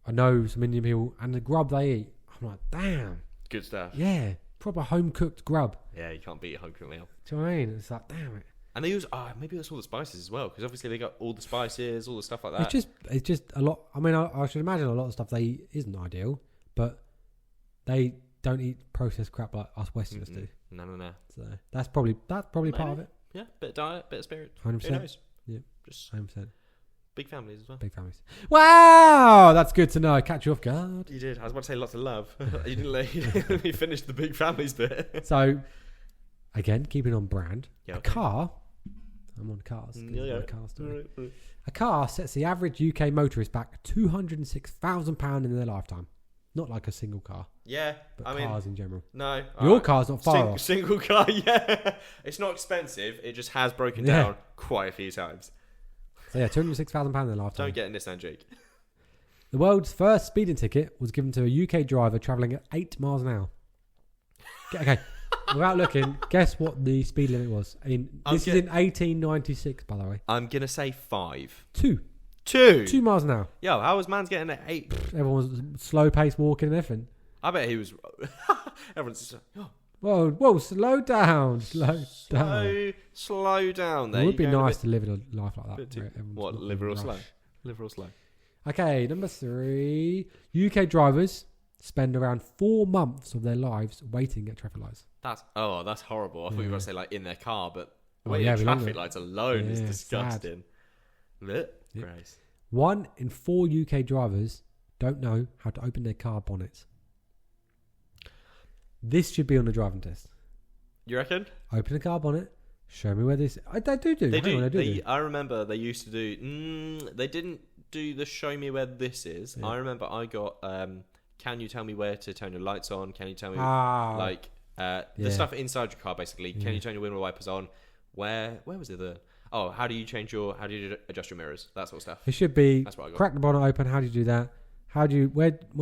I know some Indian people, and the grub they eat, I'm like, damn. Good stuff. Yeah, proper home cooked grub. Yeah, you can't beat a home cooked meal. Do you know what I mean? It's like, damn it. And they use maybe that's all the spices as well, because obviously they got all the spices, all the stuff like that. It's just a lot. I mean, I should imagine a lot of stuff they eat isn't ideal, but they don't eat processed crap like us Westerners do. No. So that's probably part of it. Yeah, bit of diet, bit of spirit. 100%. Who knows? Yeah, Just 100%. big families as well. Big families. Wow, that's good to know. Catch you off guard. You did. I was about to say lots of love. You didn't let me finish the big families bit. So, again, keeping on brand. Yeah, a okay. car. I'm on cars. Yeah. A car story. Right. A car sets the average UK motorist back £206,000 in their lifetime. Not like a single car, Yeah, but I mean, cars in general. no. Your car's not far off. Single car, yeah. It's not expensive. It just has broken down quite a few times. So yeah, £206,000 in their lifetime. Don't get a Nissan Juke. The world's first speeding ticket was given to a UK driver travelling at 8 miles an hour. Okay, without looking, guess what the speed limit was? This is in 1896, by the way. I'm going to say 5. 2 miles an hour. Yo, how was man's getting at 8? Everyone was slow pace walking and everything. I bet he was... Everyone's just like, Whoa, slow down. slow down there. It would be nice to live a life like that. Live real slow? Live real slow. Okay, number 3. UK drivers spend around 4 months of their lives waiting at traffic lights. That's horrible. I thought you were going to say like in their car, but traffic lights alone is disgusting. Yep. Gross. 1 in 4 UK drivers don't know how to open their car bonnets. This should be on the driving test. You reckon? Open a car bonnet. Show me where this. They do. They Hang do. on, I remember they used to do. They didn't do the show me where this is. Yeah. I remember I got. Can you tell me where to turn your lights on? Can you tell me the stuff inside your car basically? Can you turn your window wipers on? Where was it? How do you adjust your mirrors? That sort of stuff. It should be. That's what I got. Crack the bonnet open. How do you do that? Where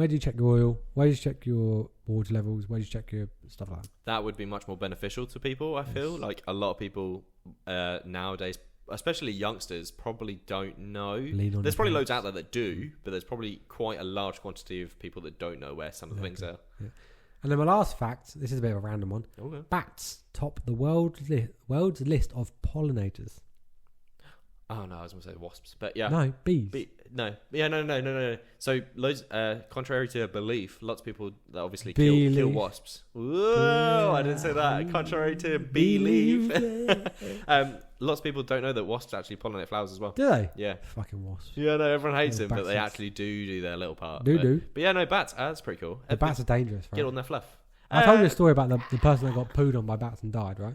do you check your oil? Where do you check your water levels? Where do you check your stuff like that? That would be much more beneficial to people. I feel like a lot of people nowadays, especially youngsters, probably don't know. There's probably loads out there that do, but there's probably quite a large quantity of people that don't know where some of the things are. Yeah. And then my last fact, this is a bit of a random one. Okay. Bats top the world's list of pollinators. Oh no, I was going to say wasps, but yeah. No, bees. No. So loads, contrary to belief, lots of people that obviously kill wasps. Whoa, I didn't say that. Contrary to belief. Lots of people don't know that wasps actually pollinate flowers as well. Do they? Yeah. Fucking wasps. Yeah, no, everyone hates them, but they bastards. actually do their little part. Do. But yeah, no, bats, that's pretty cool. The bats are dangerous. Right? Get on their fluff. I told you a story about the person that got pooed on by bats and died, right?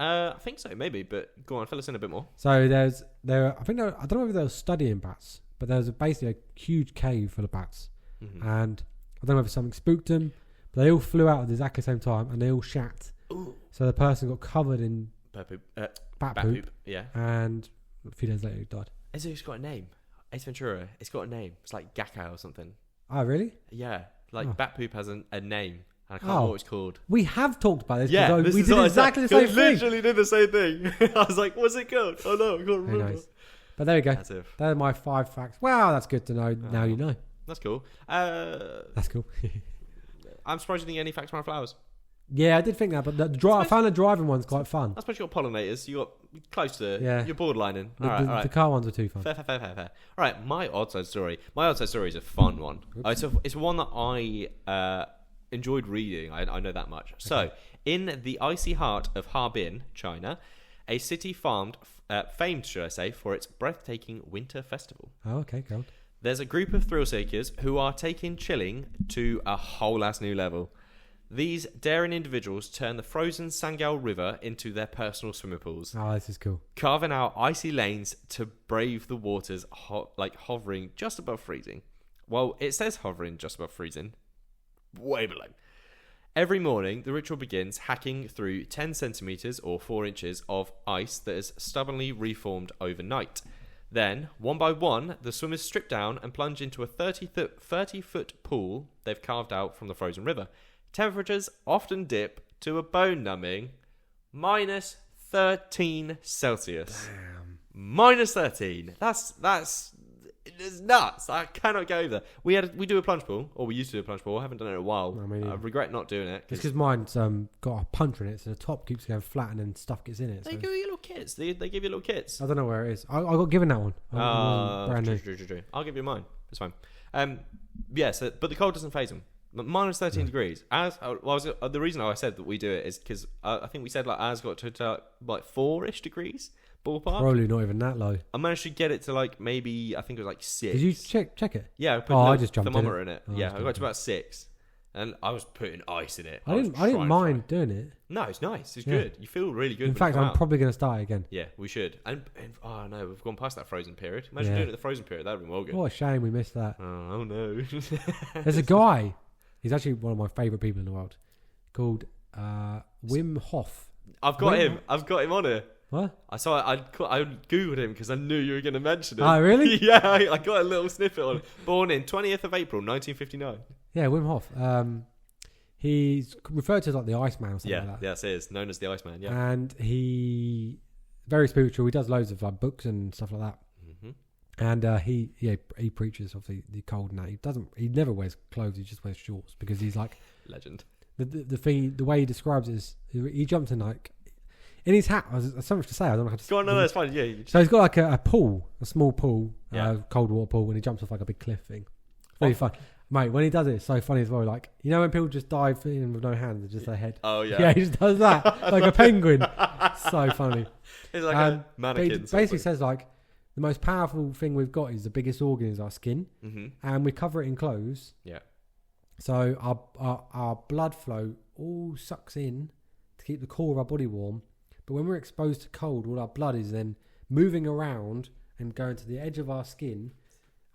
I think so, maybe, but go on, fill us in a bit more. So I don't know if they were studying bats, but there was basically a huge cave full of bats, and I don't know if something spooked them, but they all flew out at exactly the same time, and they all shat. Ooh. So the person got covered in Bat poop, yeah. and a few days later he died. It's got a name. Ace Ventura. It's got a name. It's like Gakka or something. Oh, really? Yeah, bat poop has a name. I can't Oh. remember what it's called. We have talked about this. Yeah, we did exactly the same thing. Literally did the same thing. I was like, what's it called? Oh no, I can't remember. Very nice. But there we go. That's it. They're my 5 facts. Wow, that's good to know. Now you know. That's cool. That's cool. I'm surprised you didn't get any facts around flowers. Yeah, I did think that, but I found the driving one's quite fun. I suppose you got pollinators. You got close to. Yeah. You're borderlining. The, All right. the car ones are too fun. Fair. All right, my odd side story. My odd side story is a fun one. It's one that I enjoyed reading. I know that much. So, in the icy heart of Harbin, China, a city famed, should I say, for its breathtaking winter festival. Oh, okay, cool. There's a group of thrill seekers who are taking chilling to a whole ass new level. These daring individuals turn the frozen Sangal River into their personal swimming pools. Oh, this is cool. Carving out icy lanes to brave the waters, hovering just above freezing. Well, it says hovering just above freezing. Way below. Every morning, the ritual begins hacking through 10 centimetres or 4 inches of ice that is stubbornly reformed overnight. Then, one by one, the swimmers strip down and plunge into a 30-foot pool they've carved out from the frozen river. Temperatures often dip to a bone-numbing minus 13 Celsius. Damn. Minus 13. That's it's nuts. I cannot go over. We do a plunge pool, or we used to do a plunge pool. I haven't done it in a while. I regret not doing it. It's because mine's got a puncher in it, so the top keeps going flat and then stuff gets in it. They give you little kits. They give you little kits. I don't know where it is. I got given that one. Brand new. True. I'll give you mine. It's fine. But the cold doesn't faze them. Minus 13 degrees. The reason I said that we do it is because I think we said like ours got to like 4-ish degrees ballpark. Probably not even that low. I managed to get it to like maybe I think it was like 6. Did you check it? Yeah, I put I just jumped thermometer in it. Oh, I got to about 6, and I was putting ice in it. I didn't mind doing it. No, it's nice. It's good. You feel really good. In fact, I'm probably going to start it again. Yeah, we should. And oh no, we've gone past that frozen period. Imagine doing it the frozen period. That'd be well good. What a shame we missed that. Oh no. There's a guy. He's actually one of my favourite people in the world, called Wim Hof. I've got him on here. What? I googled him because I knew you were going to mention him. Oh, really? Yeah, I got a little snippet on him. Born in 20th of April 1959. Yeah, Wim Hof. He's referred to as like the Iceman or something like that. Yes, it is known as the Iceman. Yeah, and he very spiritual. He does loads of like books and stuff like that. And he preaches of the cold and that. He never wears clothes. He just wears shorts because he's like legend. The way he describes it is he jumped in like in his hat. There's so much to say. I don't know how to. Go on, no, it's fine. Yeah. So he's got like a pool, a small pool, cold water pool, and he jumps off like a big cliff thing. Really fun, mate. When he does it, it's so funny as well. Like when people just dive in with no hands, and just their head. Oh yeah. Yeah, he just does that like a penguin. So funny. He's like a mannequin. He basically says like. The most powerful thing we've got is the biggest organ is our skin, and we cover it in clothes. Yeah. So our blood flow all sucks in to keep the core of our body warm. But when we're exposed to cold, all our blood is then moving around and going to the edge of our skin.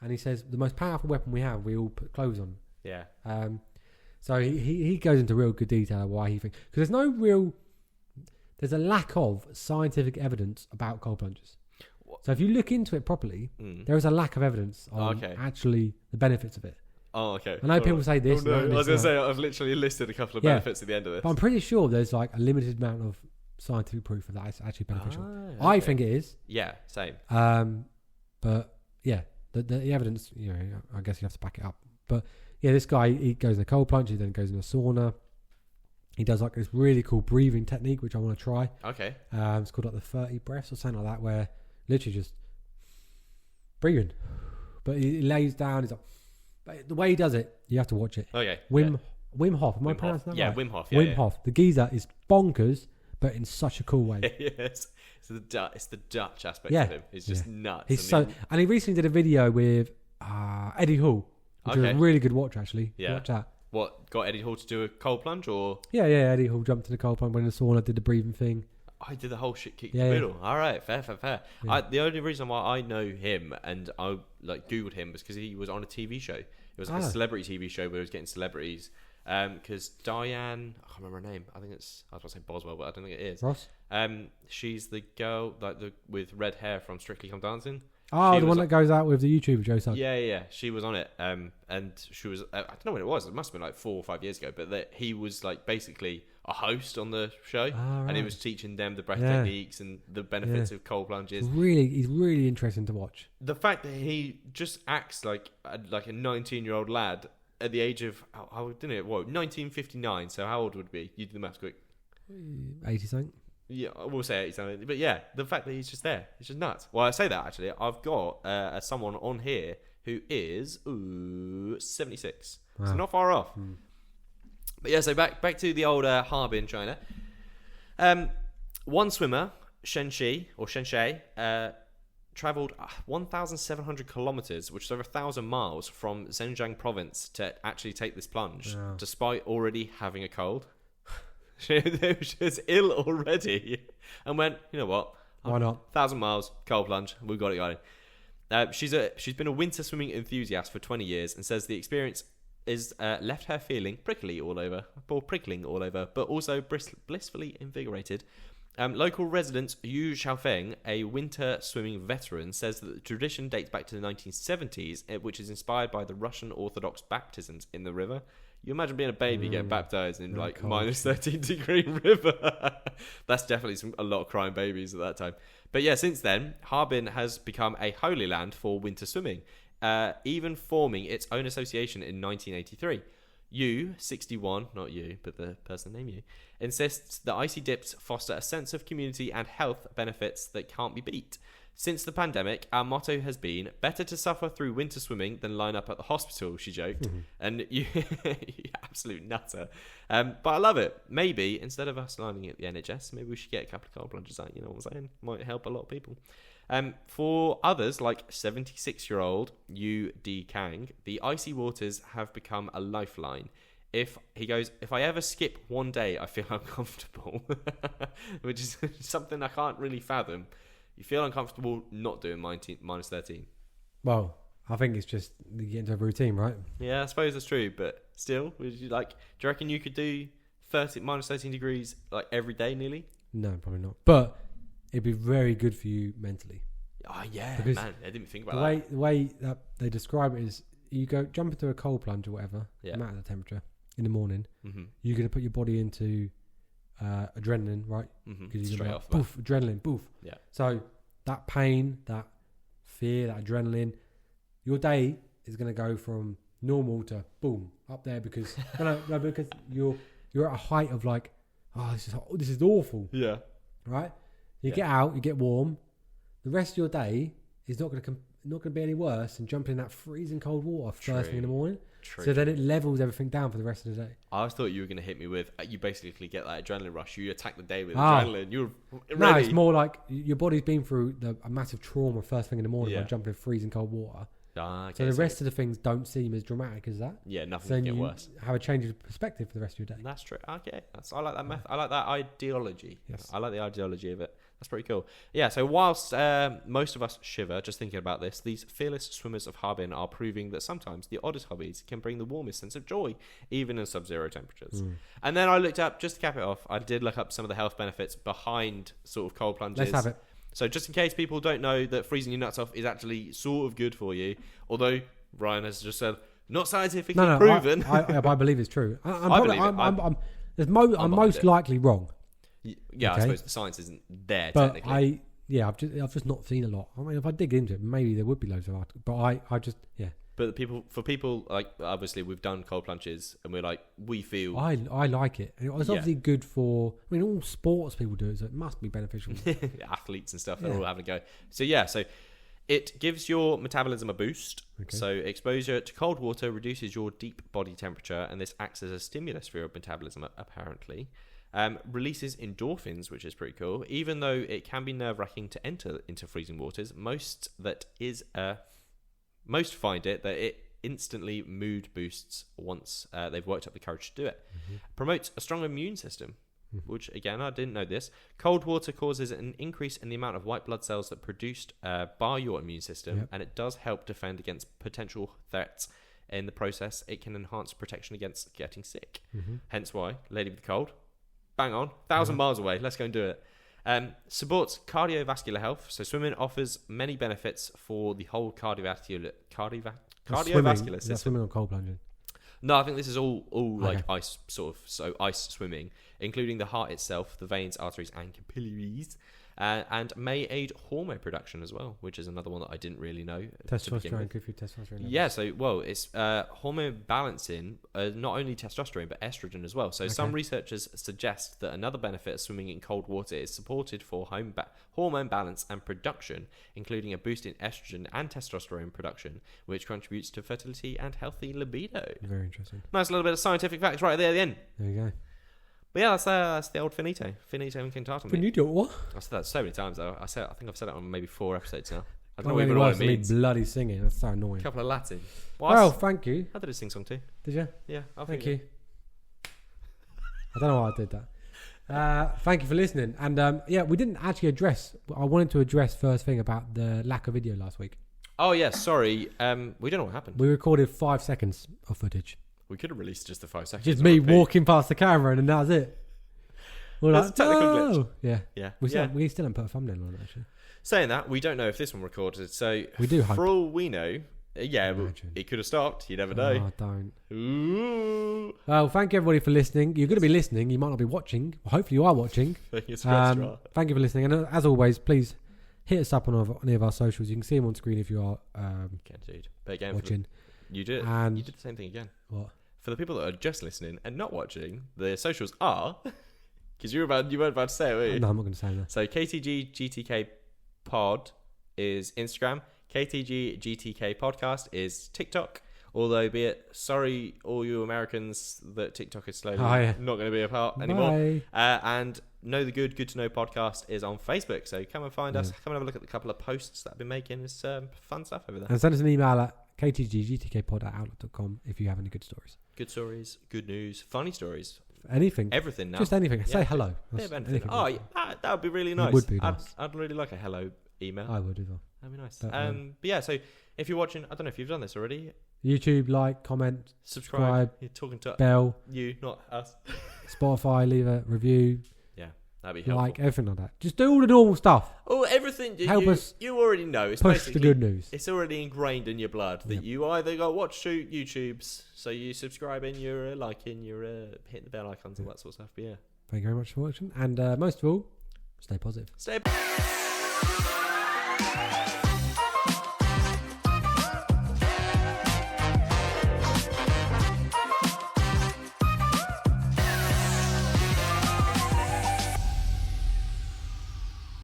And he says the most powerful weapon we have, we all put clothes on. Yeah. So he goes into real good detail of why he thinks because there's a lack of scientific evidence about cold plunges. So if you look into it properly, there is a lack of evidence on actually the benefits of it. Oh, okay. I know people say this. I was going to say I've literally listed a couple of benefits at the end of this. But I'm pretty sure there's like a limited amount of scientific proof that it's actually beneficial. Okay. I think it is. Yeah, same. But yeah, the evidence, I guess you have to back it up. But yeah, this guy, he goes in a cold plunge, he then goes in a sauna. He does like this really cool breathing technique, which I want to try. Okay. It's called like the 30 breaths or something like that, where literally just breathing. But he lays down. He's like, but the way he does it, you have to watch it. Okay. Wim Hof. Am I pronouncing that right? Wim Hof. Wim Hof. The geezer is bonkers, but in such a cool way. Yes. It's the Dutch aspect of him. It's just nuts. And he recently did a video with Eddie Hall, which was a really good watch actually. Yeah. Watch that. What, got Eddie Hall to do a cold plunge or? Yeah. Eddie Hall jumped in the cold plunge, went in the sauna, did the breathing thing. I did the whole shit kick the middle. All right, fair. Yeah. The only reason why I know him and I like googled him was because he was on a TV show. It was like a celebrity TV show where he was getting celebrities. Because Diane, I can't remember her name. I was about to say Boswell, but I don't think it is. Ross. She's the girl with red hair from Strictly Come Dancing. Oh, the one that goes out with the YouTuber Joe Sugg. Yeah. She was on it. And she was. I don't know when it was. It must have been like 4 or 5 years ago. But he was like basically a host on the show, and he was teaching them the breath techniques and the benefits of cold plunges. He's really interesting to watch. The fact that he just acts like a 19-year-old lad at the age of how didn't it? 1959. So how old would he be? You do the maths quick. 80 something. Yeah, we'll say 80 something. But yeah, the fact that he's just there, it's just nuts. Well, I say that actually. I've got someone on here who is 76. Wow. So not far off. But yeah, so back to the old harbour in China. One swimmer Shenshei travelled 1,700 kilometres, which is over 1,000 miles from Zhejiang province to actually take this plunge, despite already having a cold. She was ill already and went, you know what? Why not? 1,000 miles, cold plunge, we've got it going. She's been a winter swimming enthusiast for 20 years and says the experience is left her feeling prickling all over, but also blissfully invigorated. Local resident Yu Xiaofeng, a winter swimming veteran, says that the tradition dates back to the 1970s, which is inspired by the Russian Orthodox baptisms in the river. You imagine being a baby getting baptized in like minus 13-degree river. That's definitely a lot of crying babies at that time. But yeah, since then, Harbin has become a holy land for winter swimming, even forming its own association in 1983. Yu, 61, not you, but the person named Yu, insists that icy dips foster a sense of community and health benefits that can't be beat. Since the pandemic, our motto has been, better to suffer through winter swimming than line up at the hospital, she joked. And you absolute nutter. But I love it. Maybe, instead of us lining at the NHS, maybe we should get a couple of cold plunges out, you know what I'm saying? Might help a lot of people. For others, like 76-year-old Yu Di Kang, the icy waters have become a lifeline. If I ever skip one day, I feel uncomfortable, which is something I can't really fathom. You feel uncomfortable not doing minus 13. Well, I think it's just you get into a routine, right? Yeah, I suppose that's true, but still, do you reckon you could do minus 13 degrees like every day nearly? No, probably not. But it'd be very good for you mentally. Oh yeah, because man, I didn't think about that. The way that they describe it is, you jump into a cold plunge or whatever, no matter the temperature, in the morning. You're going to put your body into adrenaline, right? Straight off. Boof, adrenaline, boof. Yeah. So that pain, that fear, that adrenaline, your day is going to go from normal to boom up there because because you're at a height of like, this is awful. Yeah. Right. You get out, you get warm. The rest of your day is not going to be any worse than jumping in that freezing cold water first thing in the morning. So then it levels everything down for the rest of the day. I always thought you were going to hit me with, you basically get that adrenaline rush. You attack the day with adrenaline. You're ready. No, it's more like your body's been through a massive trauma first thing in the morning by jumping in freezing cold water. So the rest of the things don't seem as dramatic as that. Yeah, nothing can get worse. Have a change of perspective for the rest of your day. That's true. Okay, I like that method. I like that ideology. Yes. I like the ideology of it. That's pretty cool. Yeah, so whilst most of us shiver just thinking about this, these fearless swimmers of Harbin are proving that sometimes the oddest hobbies can bring the warmest sense of joy, even in sub-zero temperatures. And then I looked up, just to cap it off, I did look up some of the health benefits behind sort of cold plunges. Let's have it. So just in case people don't know that freezing your nuts off is actually sort of good for you, although Ryan has just said, not scientifically proven. I believe it's true. I'm most likely wrong. Yeah, okay. I suppose the science isn't there technically. I've just not seen a lot. I mean, if I dig into it, maybe there would be loads of articles. But But for people like, obviously we've done cold plunges and we're like, we feel I like it. And it's obviously good for. I mean, all sports people do it, so it must be beneficial. Athletes and stuff, they're all having a go. So it gives your metabolism a boost. Okay. So exposure to cold water reduces your deep body temperature, and this acts as a stimulus for your metabolism, apparently. Releases endorphins, which is pretty cool. Even though it can be nerve-wracking to enter into freezing waters, most find that it instantly mood boosts once they've worked up the courage to do it. Promotes a strong immune system, which again, I didn't know this. Cold water causes an increase in the amount of white blood cells that are produced by your immune system, and it does help defend against potential threats. In the process, it can enhance protection against getting sick. Hence why, lady with the cold, bang on, 1,000 miles away, let's go and do it. Supports cardiovascular health. So swimming offers many benefits for the whole cardiovascular system. Swimming or cold plunging? No, I think this is all like ice swimming, including the heart itself, the veins, arteries, and capillaries, and may aid hormone production as well, which is another one that I didn't really know. Testosterone, good for your testosterone levels. Yeah, so it's hormone balancing, not only testosterone but estrogen as well. So some researchers suggest that another benefit of swimming in cold water is supported for hormone balance and production, including a boost in estrogen and testosterone production, which contributes to fertility and healthy libido. Very interesting. Nice little bit of scientific facts right there at the end. There you go. But yeah, that's the old finito and Quintata. Finito what? I've said that so many times though. I think I've said it on maybe 4 episodes now. I don't Oh, know even what it me means. bloody singing. That's so A annoying. couple of Latin. Well, thank you. I did a sing song too. Did you? Yeah, Thank you. I don't know why I did that. Thank you for listening. And yeah, we didn't actually address. I wanted to address first thing about the lack of video last week. Oh yeah, sorry. We don't know what happened. We recorded 5 seconds of footage. We could have released just the 5 seconds. Just me walking past the camera, and then that was it. We're That's like, a technical no. glitch. Yeah. Yeah. We still haven't put a thumbnail on it, actually. Saying that, we don't know if this one recorded. So We do hope. for all we know, yeah, well, Imagine. it could have stopped. You never know. Oh, don't. Ooh. Well, thank you everybody for listening. You're going to be listening. You might not be watching. Hopefully you are watching. Fingers crossed you are. Thank you for listening. And as always, please hit us up on any of our socials. You can see them on screen if you are Okay, dude. But again, watching. you did And you did the same thing again. what? For the people that are just listening and not watching, the socials are because you weren't about to say it, were you? No, I'm not going to say that. So KTGGTKpod is Instagram. KTGGTK podcast is TikTok. Although, be it sorry, all you Americans, that TikTok is slowly not going to be a part anymore. Bye. And Know the Good to Know podcast is on Facebook. So come and find us. Come and have a look at the couple of posts that I've been making. It's fun stuff over there. And send us an email at KTGGTKpod@outlook.com if you have any good stories. Good stories, good news, funny stories. Anything. Everything now. Just anything. Say hello. Bit of anything. Anything. Oh, yeah, that would be really nice. It would be nice. I'd really like a hello email. I would as well. That'd be nice. But, But yeah, so if you're watching, I don't know if you've done this already. YouTube, like, comment, Subscribe. You're talking to bell, you, not us. Spotify, leave a review, That'd be helpful. like, everything like that. Just do all the normal stuff. Oh, everything. Help us You already know. It's push basically the good news. It's already ingrained in your blood that you either go watch YouTubes, so you subscribing, you're liking, you're hitting the bell icons, all that sort of stuff. But yeah. Thank you very much for watching. And most of all, stay positive. Stay.